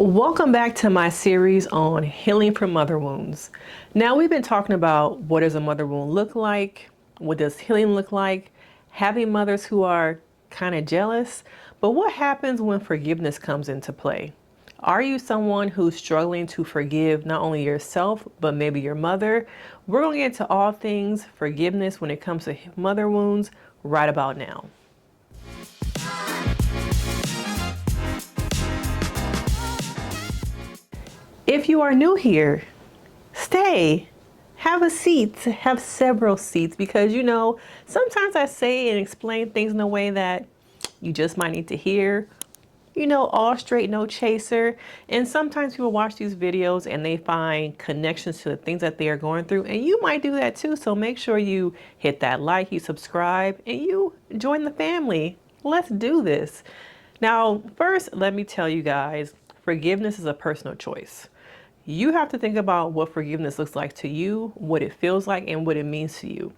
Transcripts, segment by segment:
Welcome back to my series on healing from mother wounds. Now, we've been talking about what does a mother wound look like? What does healing look like? Having mothers who are kind of jealous. But what happens when forgiveness comes into play? Are you someone who's struggling to forgive not only yourself, but maybe your mother? We're going to get into all things forgiveness when it comes to mother wounds right about now. If you are new here, stay. Have a seat, have several seats, because sometimes I say and explain things in a way that you just might need to hear. All straight, no chaser. And sometimes people watch these videos and they find connections to the things that they are going through. And you might do that too. So make sure you hit that like, you subscribe, and you join the family. Let's do this. Now, first, let me tell you guys, forgiveness is a personal choice. You have to think about what forgiveness looks like to you, what it feels like, and what it means to you.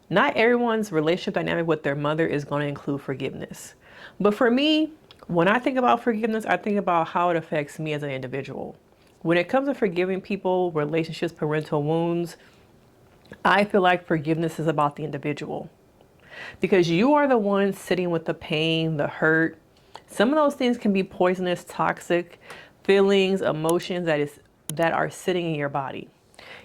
Not everyone's relationship dynamic with their mother is going to include forgiveness. But for me, when I think about forgiveness, I think about how it affects me as an individual. When it comes to forgiving people, relationships, parental wounds, I feel like forgiveness is about the individual. Because you are the one sitting with the pain, the hurt. Some of those things can be poisonous, toxic feelings, emotions that are sitting in your body.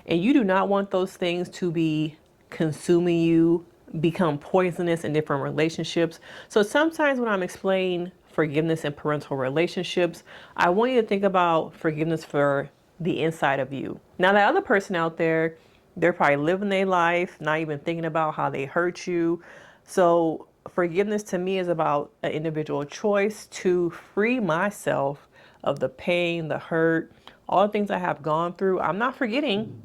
And you do not want those things to be consuming you, become poisonous in different relationships. So sometimes when I'm explaining forgiveness in parental relationships, I want you to think about forgiveness for the inside of you. Now, that other person out there, they're probably living their life, not even thinking about how they hurt you. So forgiveness to me is about an individual choice to free myself of the pain, the hurt, all the things I have gone through. I'm not forgetting,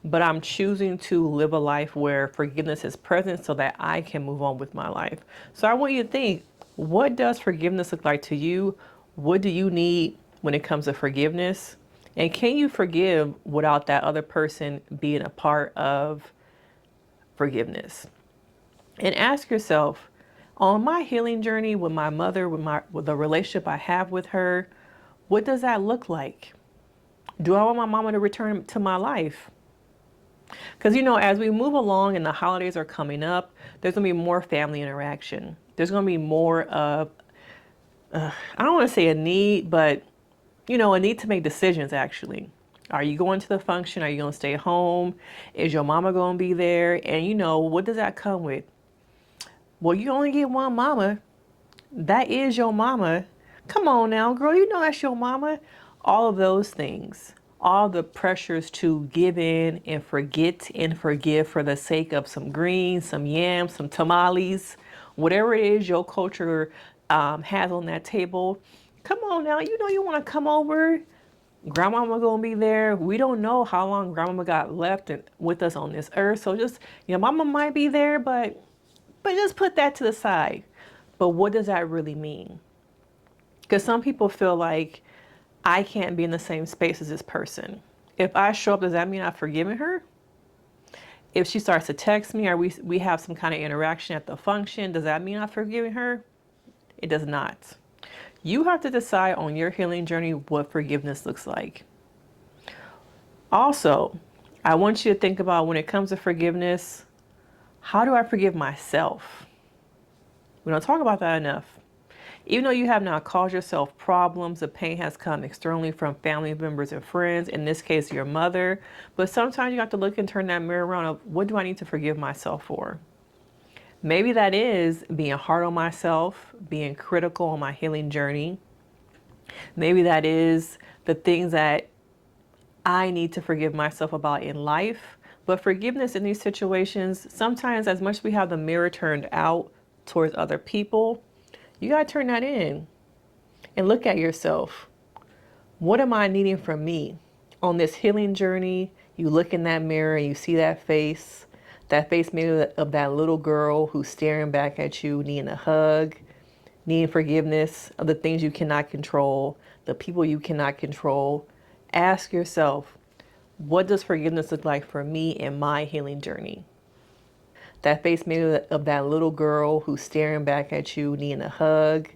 but I'm choosing to live a life where forgiveness is present so that I can move on with my life. So I want you to think, what does forgiveness look like to you? What do you need when it comes to forgiveness? And can you forgive without that other person being a part of forgiveness? And ask yourself, on my healing journey with my mother, with the relationship I have with her, what does that look like? Do I want my mama to return to my life? Because, as we move along and the holidays are coming up, there's going to be more family interaction. There's going to be more of, I don't want to say a need, but, a need to make decisions actually. Are you going to the function? Are you going to stay home? Is your mama going to be there? And, what does that come with? Well, you only get one mama. That is your mama. Come on now, girl, that's your mama. All of those things, all the pressures to give in and forget and forgive for the sake of some greens, some yams, some tamales, whatever it is your culture has on that table. Come on now, you want to come over. Grandmama gonna be there. We don't know how long grandmama got left with us on this earth. So just, mama might be there, but just put that to the side. But what does that really mean? Because some people feel like I can't be in the same space as this person. If I show up, does that mean I've forgiven her? If she starts to text me or we have some kind of interaction at the function, does that mean I've forgiven her? It does not. You have to decide on your healing journey what forgiveness looks like. Also, I want you to think about when it comes to forgiveness, how do I forgive myself? We don't talk about that enough. Even though you have not caused yourself problems, the pain has come externally from family members and friends, in this case, your mother. But sometimes you have to look and turn that mirror around of what do I need to forgive myself for? Maybe that is being hard on myself, being critical on my healing journey. Maybe that is the things that I need to forgive myself about in life. But forgiveness in these situations, sometimes as much as we have the mirror turned out towards other people, you got to turn that in and look at yourself. What am I needing from me on this healing journey? You look in that mirror and you see that face maybe of that little girl who's staring back at you, needing a hug, needing forgiveness of the things you cannot control, the people you cannot control. Ask yourself, what does forgiveness look like for me in my healing journey? That face maybe of that little girl who's staring back at you, needing a hug,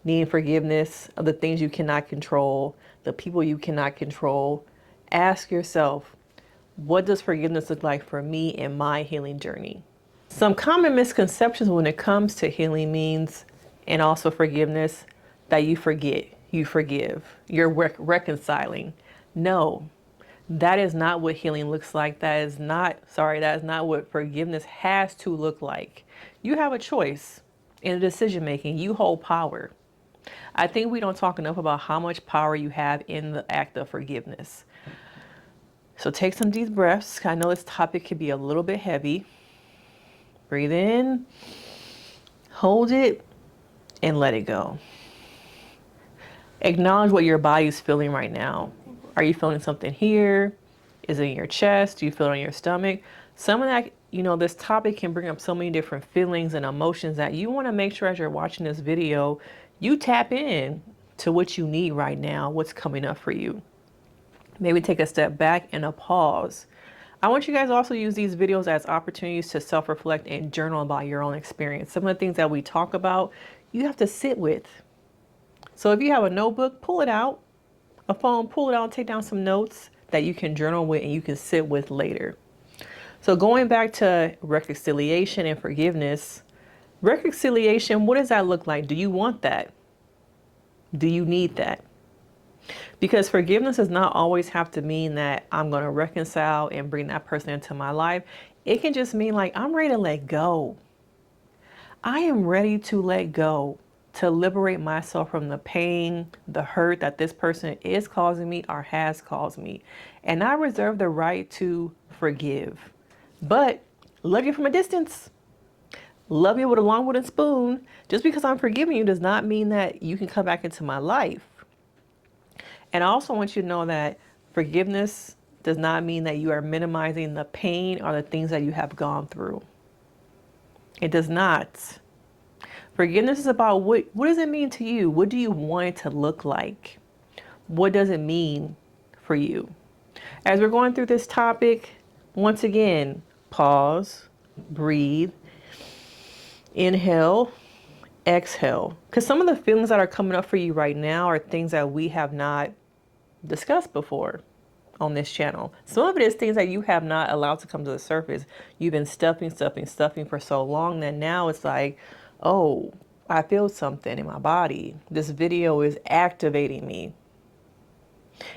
needing forgiveness of the things you cannot control, the people you cannot control. Ask yourself, what does forgiveness look like for me in my healing journey? Some common misconceptions when it comes to healing means, and also forgiveness, that you forget, you forgive, you're reconciling. No, that is not what healing looks like. That is not what forgiveness has to look like. You have a choice in the decision making. You hold power. I think we don't talk enough about how much power you have in the act of forgiveness. So take some deep breaths. I know this topic could be a little bit heavy. Breathe in, hold it, and let it go. Acknowledge what your body is feeling right now. Are you feeling something here? Is it in your chest? Do you feel it on your stomach? Some of that, this topic can bring up so many different feelings and emotions that you want to make sure as you're watching this video, you tap in to what you need right now, what's coming up for you. Maybe take a step back and a pause. I want you guys to also use these videos as opportunities to self-reflect and journal about your own experience. Some of the things that we talk about, you have to sit with. So if you have a notebook, pull it out. A phone, pull it out, take down some notes that you can journal with and you can sit with later. So going back to reconciliation and forgiveness, reconciliation, what does that look like? Do you want that? Do you need that? Because forgiveness does not always have to mean that I'm going to reconcile and bring that person into my life. It can just mean like, I'm ready to let go. I am ready to let go, to liberate myself from the pain, the hurt that this person is causing me or has caused me. And I reserve the right to forgive. But love you from a distance. Love you with a long wooden spoon. Just because I'm forgiving you does not mean that you can come back into my life. And I also want you to know that forgiveness does not mean that you are minimizing the pain or the things that you have gone through. It does not. Forgiveness is about what does it mean to you? What do you want it to look like? What does it mean for you? As we're going through this topic, once again, pause, breathe, inhale, exhale. Because some of the feelings that are coming up for you right now are things that we have not discussed before on this channel. Some of it is things that you have not allowed to come to the surface. You've been stuffing for so long that now it's like, oh, I feel something in my body. This video is activating me.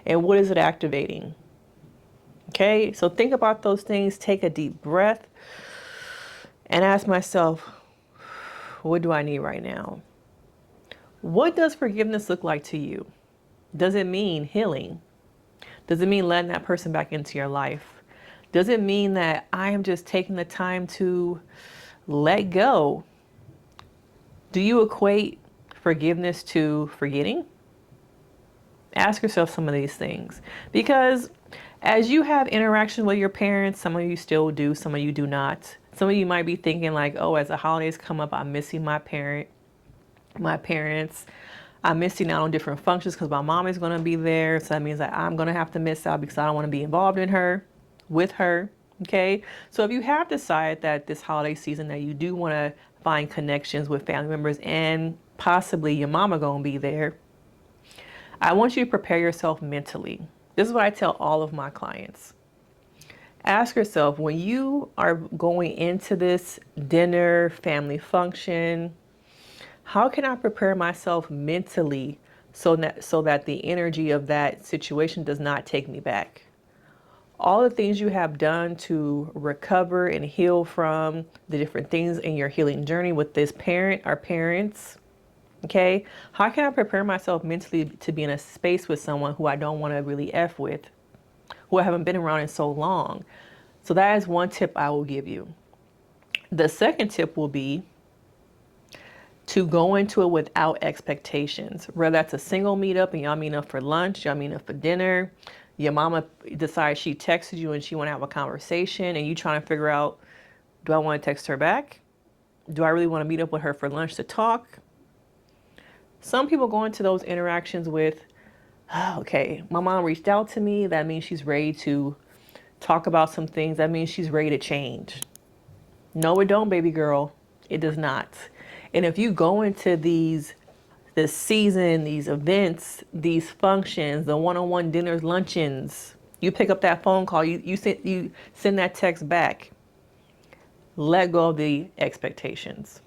And what is it activating? Okay, so think about those things. Take a deep breath and ask myself, what do I need right now? What does forgiveness look like to you? Does it mean healing? Does it mean letting that person back into your life? Does it mean that I am just taking the time to let go? Do you equate forgiveness to forgetting? Ask yourself some of these things, because as you have interaction with your parents, some of you still do, some of you do not. Some of you might be thinking like, oh, as the holidays come up, I'm missing my parents. I'm missing out on different functions because my mom is going to be there. So that means that I'm going to have to miss out because I don't want to be involved with her. Okay. So if you have decided that this holiday season that you do want to find connections with family members and possibly your mama going to be there, I want you to prepare yourself mentally. This is what I tell all of my clients. Ask yourself, when you are going into this dinner, family function, how can I prepare myself mentally so that the energy of that situation does not take me back? All the things you have done to recover and heal from the different things in your healing journey with this parent or parents. Okay, how can I prepare myself mentally to be in a space with someone who I don't want to really F with, who I haven't been around in so long? So that is one tip I will give you. The second tip will be to go into it without expectations. Whether that's a single meetup and y'all meet up for lunch, y'all meet up for dinner, your mama decides she texted you and she want to have a conversation and you trying to figure out, do I want to text her back? Do I really want to meet up with her for lunch to talk? Some people go into those interactions with, oh, okay, my mom reached out to me. That means she's ready to talk about some things. That means she's ready to change. No, it don't, baby girl. It does not. And if you go into this this season, these events, these functions, the one-on-one dinners, luncheons. You pick up that phone call, you send that text back. Let go of the expectations.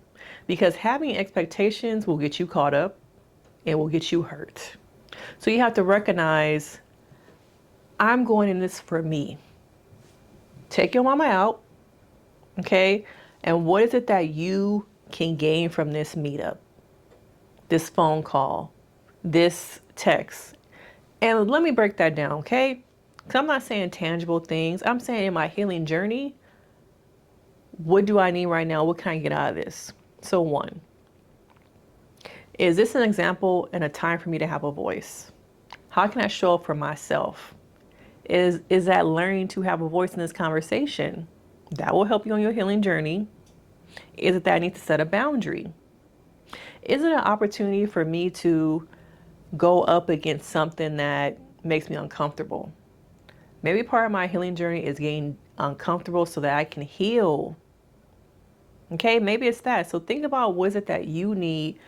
Because having expectations will get you caught up and will get you hurt. So you have to recognize, I'm going in this for me. Take your mama out, okay? And what is it that you can gain from this meetup, this phone call, this text? And let me break that down, okay? Because I'm not saying tangible things. I'm saying in my healing journey, what do I need right now? What can I get out of this? So one, is this an example and a time for me to have a voice? How can I show up for myself? Is that learning to have a voice in this conversation? That will help you on your healing journey. Is it that I need to set a boundary? Is it an opportunity for me to go up against something that makes me uncomfortable? Maybe part of my healing journey is getting uncomfortable so that I can heal. Okay, maybe it's that. So think about, what is it that you need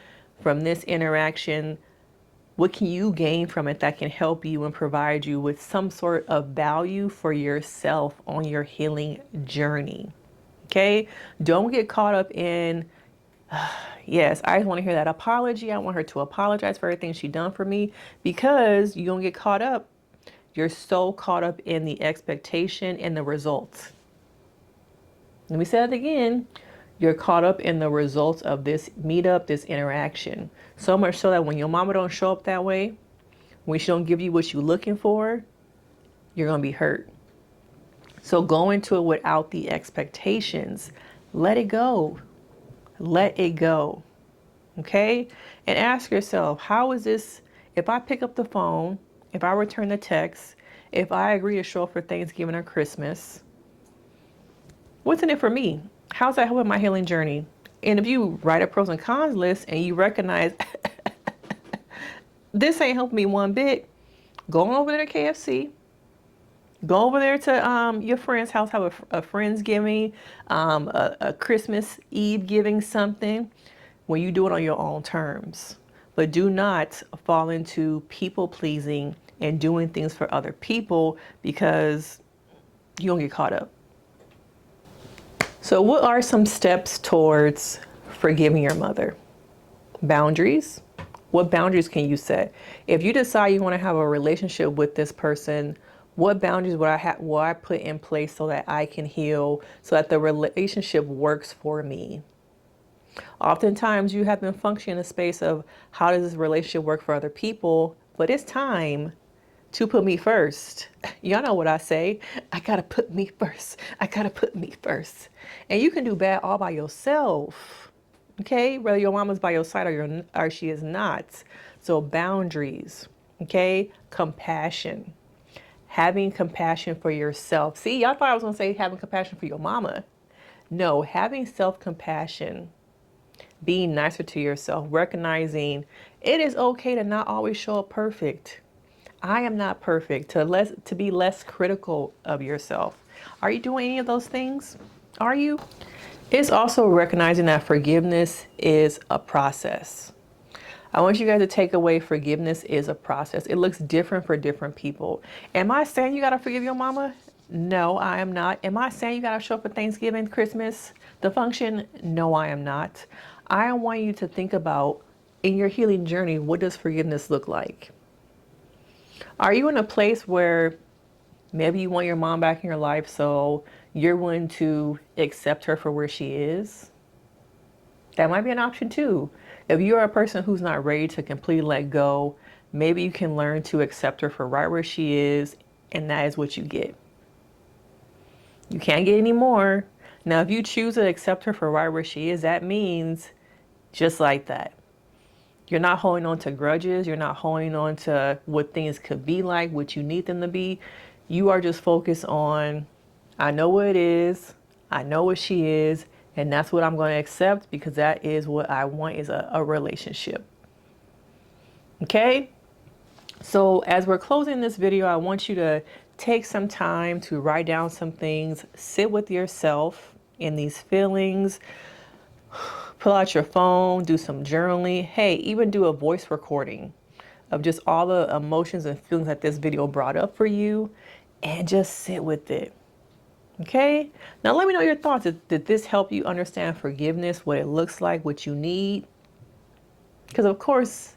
from this interaction? What can you gain from it that can help you and provide you with some sort of value for yourself on your healing journey? Okay, don't get caught up in, yes, I just want to hear that apology. I want her to apologize for everything she done for me, because you're going to get caught up. You're so caught up in the expectation and the results. Let me say that again. You're caught up in the results of this meetup, this interaction. So much so that when your mama don't show up that way, when she don't give you what you're looking for, you're going to be hurt. So go into it without the expectations. Let it go. Let it go. Okay? And ask yourself, how is this, if I pick up the phone, if I return the text, if I agree to show up for Thanksgiving or Christmas, what's in it for me? How's that helping my healing journey? And if you write a pros and cons list and you recognize this ain't helping me one bit, go on over there to KFC. Go over there to your friend's house, have a Friendsgiving, a Christmas Eve giving something, when you do it on your own terms. But do not fall into people pleasing and doing things for other people, because you don't get caught up. So what are some steps towards forgiving your mother? Boundaries. What boundaries can you set? If you decide you want to have a relationship with this person, what boundaries will I put in place so that I can heal, so that the relationship works for me? Oftentimes you have been functioning in a space of, how does this relationship work for other people? But it's time to put me first. Y'all know what I say. I gotta put me first. I gotta put me first. And you can do bad all by yourself. Okay, whether your mama's by your side or she is not. So boundaries. Okay, compassion. Having compassion for yourself. See, y'all thought I was gonna say having compassion for your mama. No, having self-compassion. Being nicer to yourself, recognizing it is okay to not always show up perfect. I am not perfect. To be less critical of yourself. Are you doing any of those things? Are you? It's also recognizing that forgiveness is a process. I want you guys to take away, forgiveness is a process. It looks different for different people. Am I saying you got to forgive your mama? No, I am not. Am I saying you got to show up for Thanksgiving, Christmas, the function? No, I am not. I want you to think about, in your healing journey, what does forgiveness look like? Are you in a place where maybe you want your mom back in your life, so you're willing to accept her for where she is? That might be an option too. If you're a person who's not ready to completely let go, maybe you can learn to accept her for right where she is, and that is what you get. You can't get any more. Now, if you choose to accept her for right where she is, that means just like that. You're not holding on to grudges. You're not holding on to what things could be like, what you need them to be. You are just focused on, I know what it is. I know what she is. And that's what I'm going to accept, because that is what I want, is a relationship. Okay? So as we're closing this video, I want you to take some time to write down some things, sit with yourself in these feelings, Pull out your phone, do some journaling. Hey, even do a voice recording of just all the emotions and feelings that this video brought up for you, and just sit with it. Okay? Now let me know your thoughts. Did this help you understand forgiveness, what it looks like, what you need? Because of course,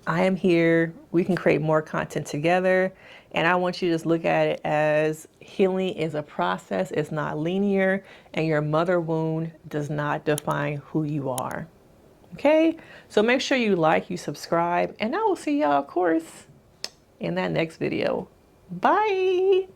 I am here. We can create more content together. And I want you to just look at it as healing is a process. It's not linear. And your mother wound does not define who you are. Okay? So make sure you like, you subscribe, and I will see y'all, of course, in that next video. Bye.